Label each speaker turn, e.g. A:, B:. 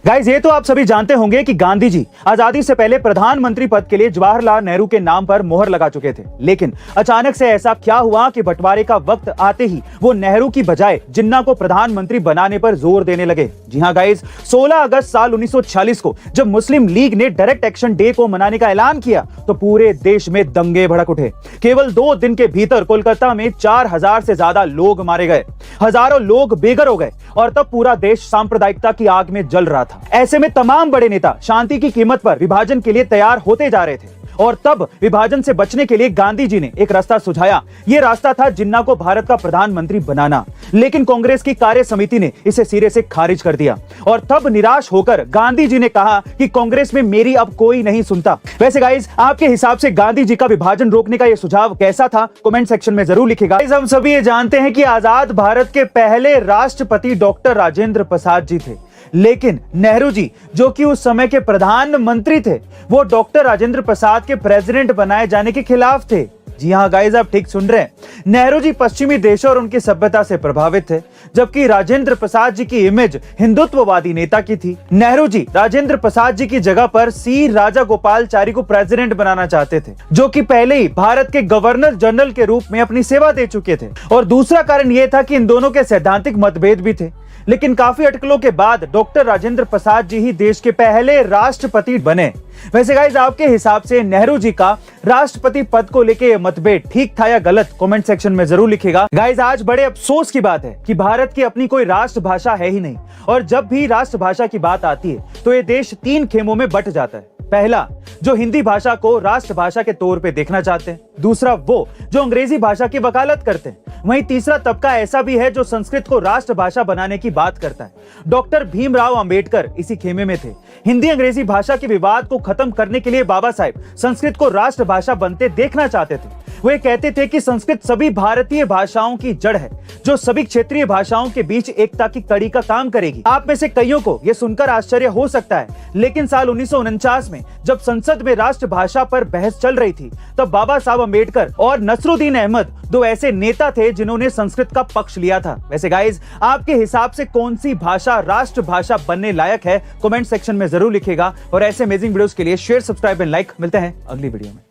A: Guys, ये तो आप सभी जानते होंगे कि गांधी जी आजादी से पहले प्रधानमंत्री पद के लिए जवाहरलाल नेहरू के नाम पर मोहर लगा चुके थे। लेकिन अचानक से ऐसा क्या हुआ कि बंटवारे का वक्त आते ही वो नेहरू की बजाय जिन्ना को प्रधानमंत्री बनाने पर जोर देने लगे। जी हां गाइस, 16 अगस्त साल 1946 को जब मुस्लिम लीग ने डायरेक्ट एक्शन डे को मनाने का ऐलान किया तो पूरे देश में दंगे भड़क उठे। केवल 2 दिन के भीतर कोलकाता में 4000 से ज्यादा लोग मारे गए, हजारों लोग बेघर हो गए और तब पूरा देश सांप्रदायिकता की आग में जल रहा था। ऐसे में तमाम बड़े नेता शांति की कीमत पर विभाजन के लिए तैयार होते जा रहे थे और तब विभाजन से बचने के लिए गांधी जी ने एक रास्ता सुझाया। यह रास्ता था जिन्ना को भारत का प्रधानमंत्री बनाना। लेकिन कांग्रेस की कार्य समिति ने इसे सिरे से खारिज कर दिया और तब निराश होकर गांधी जी ने कहा कि कांग्रेस में मेरी अब कोई नहीं सुनता। वैसे गाइस, आपके हिसाब से गांधी जी का विभाजन रोकने का यह सुझाव कैसा था? कमेंट सेक्शन में जरूर लिखिएगा। हम सभी ये जानते हैं कि आजाद भारत के पहले राष्ट्रपति डॉक्टर राजेंद्र प्रसाद जी थे, लेकिन नेहरू जी जो कि उस समय के प्रधानमंत्री थे, वो डॉक्टर राजेंद्र प्रसाद के प्रेसिडेंट बनाए जाने के खिलाफ थे। जी हां गाइस, आप ठीक सुन रहे हैं। नेहरू जी पश्चिमी देशों और उनकी सभ्यता से प्रभावित थे, जबकि राजेंद्र प्रसाद जी की इमेज हिंदुत्ववादी नेता की थी। नेहरू जी राजेंद्र प्रसाद जी की जगह पर सी राजागोपालाचारी को प्रेसिडेंट बनाना चाहते थे, जो कि पहले ही भारत के गवर्नर जनरल के रूप में अपनी सेवा दे चुके थे। और दूसरा कारण यह था कि इन दोनों के सैद्धांतिक मतभेद भी थे। लेकिन काफी अटकलों के बाद डॉक्टर राजेंद्र प्रसाद जी ही देश के पहले राष्ट्रपति बने। वैसे गाइस, आपके हिसाब से नेहरू जी का राष्ट्रपति पद को लेके मतभेद ठीक था या गलत? कमेंट सेक्शन में जरूर लिखिएगा। गाइस, आज बड़े अफसोस की बात है कि भारत की अपनी कोई राष्ट्रभाषा है ही नहीं, और जब भी राष्ट्रभाषा की बात आती है तो ये देश 3 खेमों में बंट जाता है। पहला, जो हिंदी भाषा को राष्ट्रभाषा के तौर पे देखना चाहते हैं। दूसरा, वो जो अंग्रेजी भाषा की वकालत करते हैं। वहीं तीसरा तबका ऐसा भी है जो संस्कृत को राष्ट्रभाषा बनाने की बात करता है। डॉक्टर भीमराव अंबेडकर इसी खेमे में थे। हिंदी अंग्रेजी भाषा के विवाद को खत्म करने के लिए बाबा साहेब संस्कृत को राष्ट्रभाषा बनते देखना चाहते थे। वो ये कहते थे कि संस्कृत सभी भारतीय भाषाओं की जड़ है, जो सभी क्षेत्रीय भाषाओं के बीच एकता की कड़ी का काम करेगी। आप में से कईयों को यह सुनकर आश्चर्य हो सकता है, लेकिन साल 1949 में जब संसद में राष्ट्रभाषा पर बहस चल रही थी, तब बाबा साहब अंबेडकर और नसरुद्दीन अहमद 2 ऐसे नेता थे जिन्होंने संस्कृत का पक्ष लिया था। वैसे गाइस, आपके हिसाब से कौन सी भाषा राष्ट्रभाषा बनने लायक है? कमेंट सेक्शन में जरूर लिखिएगा। और ऐसे अमेजिंग वीडियोस के लिए शेयर, सब्सक्राइब एंड लाइक। मिलते हैं अगली वीडियो में।